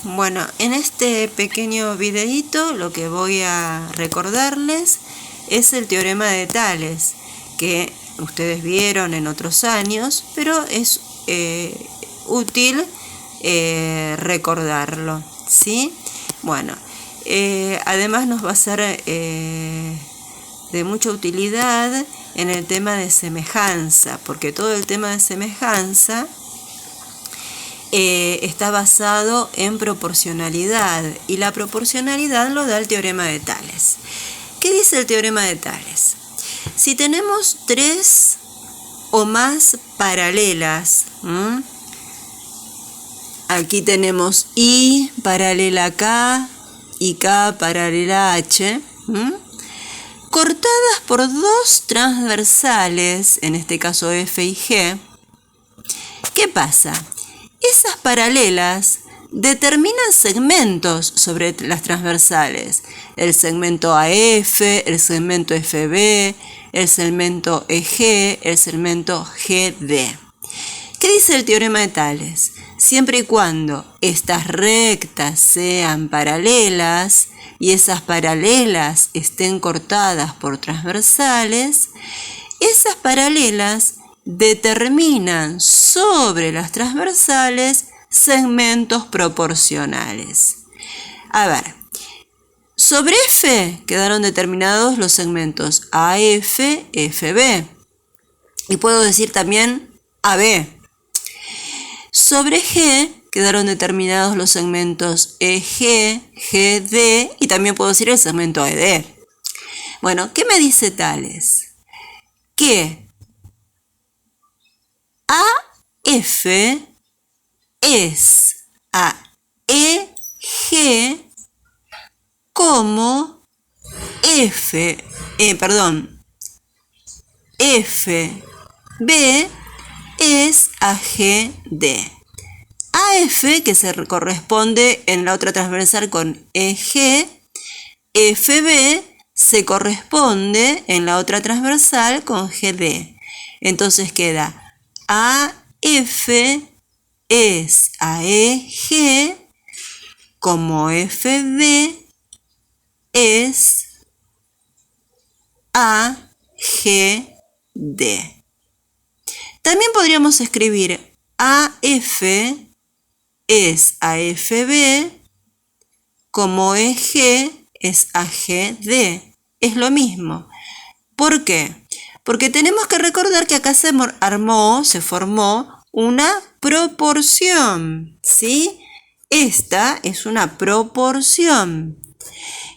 Bueno, en este pequeño videíto lo que voy a recordarles es el teorema de Tales, que ustedes vieron en otros años, pero es útil recordarlo, ¿sí? Bueno, además nos va a ser de mucha utilidad en el tema de semejanza, porque todo el tema de semejanza está basado en proporcionalidad, y la proporcionalidad lo da el teorema de Tales. ¿Qué dice el teorema de Tales? Si tenemos tres o más paralelas, aquí tenemos I paralela a K y K paralela a H, cortadas por dos transversales, en este caso F y G, ¿qué pasa? Esas paralelas determinan segmentos sobre las transversales. El segmento AF, el segmento FB, el segmento EG, el segmento GD. ¿Qué dice el teorema de Tales? Siempre y cuando estas rectas sean paralelas y esas paralelas estén cortadas por transversales, esas paralelas determinan sobre las transversales segmentos proporcionales. A ver, sobre F quedaron determinados los segmentos AF, FB. Y puedo decir también AB. Sobre G quedaron determinados los segmentos EG, GD y también puedo decir el segmento ED. Bueno, ¿qué me dice Tales? Que AF es a EG como FB es a GD. AF, que se corresponde en la otra transversal con EG, FB se corresponde en la otra transversal con GD. Entonces queda AF es a EG como FB es a GD. También podríamos escribir AF es a FB como EG es a GD. Es lo mismo. ¿Por qué? Porque tenemos que recordar que acá se formó una proporción, ¿sí? Esta es una proporción.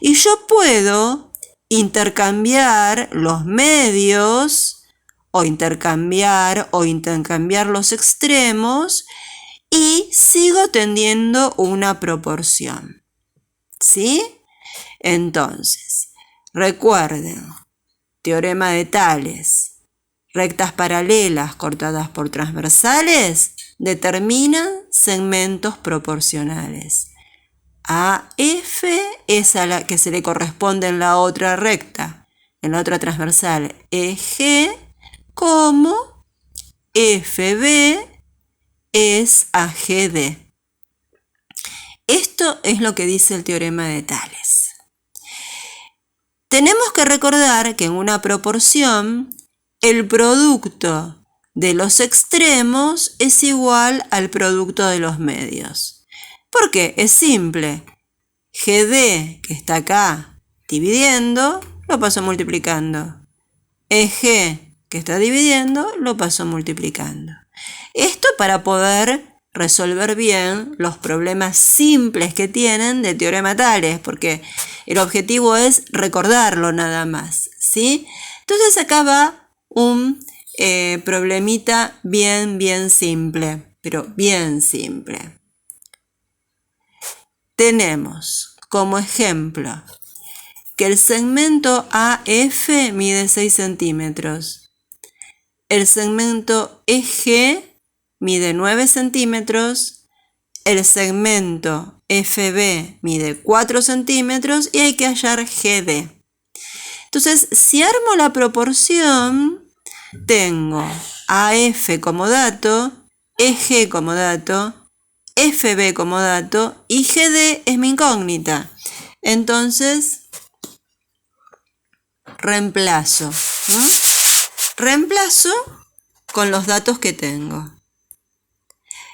Y yo puedo intercambiar los medios o intercambiar los extremos y sigo teniendo una proporción, ¿sí? Entonces, recuerden, teorema de Tales, rectas paralelas cortadas por transversales determinan segmentos proporcionales. AF es a la que se le corresponde en la otra recta, en la otra transversal EG, como FB es a GD. Esto es lo que dice el teorema de Tales. Tenemos que recordar que en una proporción el producto de los extremos es igual al producto de los medios. ¿Por qué? Es simple. GD, que está acá dividiendo, lo paso multiplicando. EG, que está dividiendo, lo paso multiplicando. Esto para poder resolver bien los problemas simples que tienen de teorema Tales, porque el objetivo es recordarlo nada más, ¿sí? Entonces acá va un problemita bien simple, pero bien simple. Tenemos como ejemplo que el segmento AF mide 6 centímetros. El segmento EG mide 9 centímetros. El segmento FB mide 4 centímetros y hay que hallar GD. Entonces, si armo la proporción, tengo AF como dato, EG como dato, FB como dato y GD es mi incógnita. Entonces, reemplazo. Reemplazo con los datos que tengo.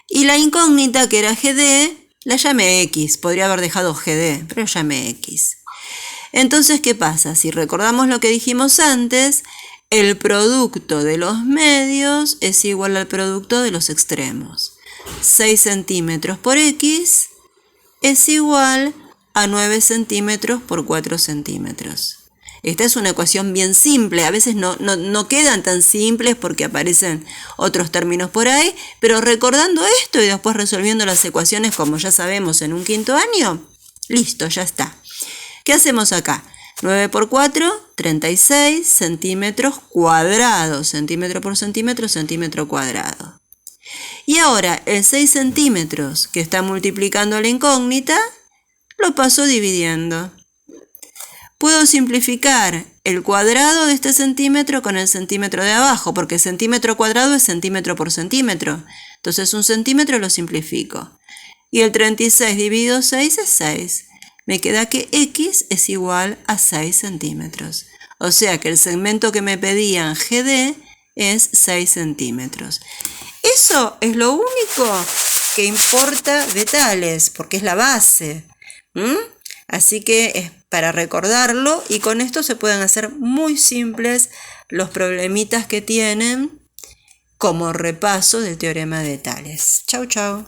Y la incógnita, que era GD, la llamé X. Podría haber dejado GD, pero llamé X. Entonces, ¿qué pasa? Si recordamos lo que dijimos antes, el producto de los medios es igual al producto de los extremos. 6 centímetros por X es igual a 9 centímetros por 4 centímetros. Esta es una ecuación bien simple. A veces no quedan tan simples porque aparecen otros términos por ahí, pero recordando esto y después resolviendo las ecuaciones como ya sabemos en un quinto año, listo, ya está. ¿Qué hacemos acá? 9 por 4, 36 centímetros cuadrados. Centímetro por centímetro, centímetro cuadrado. Y ahora el 6 centímetros que está multiplicando la incógnita, lo paso dividiendo. Puedo simplificar el cuadrado de este centímetro con el centímetro de abajo, porque centímetro cuadrado es centímetro por centímetro. Entonces un centímetro lo simplifico. Y el 36 dividido 6 es 6. Me queda que X es igual a 6 centímetros. O sea que el segmento que me pedían GD es 6 centímetros. Eso es lo único que importa de Tales, porque es la base. Así que es para recordarlo, y con esto se pueden hacer muy simples los problemitas que tienen como repaso del teorema de Tales. Chau, chau.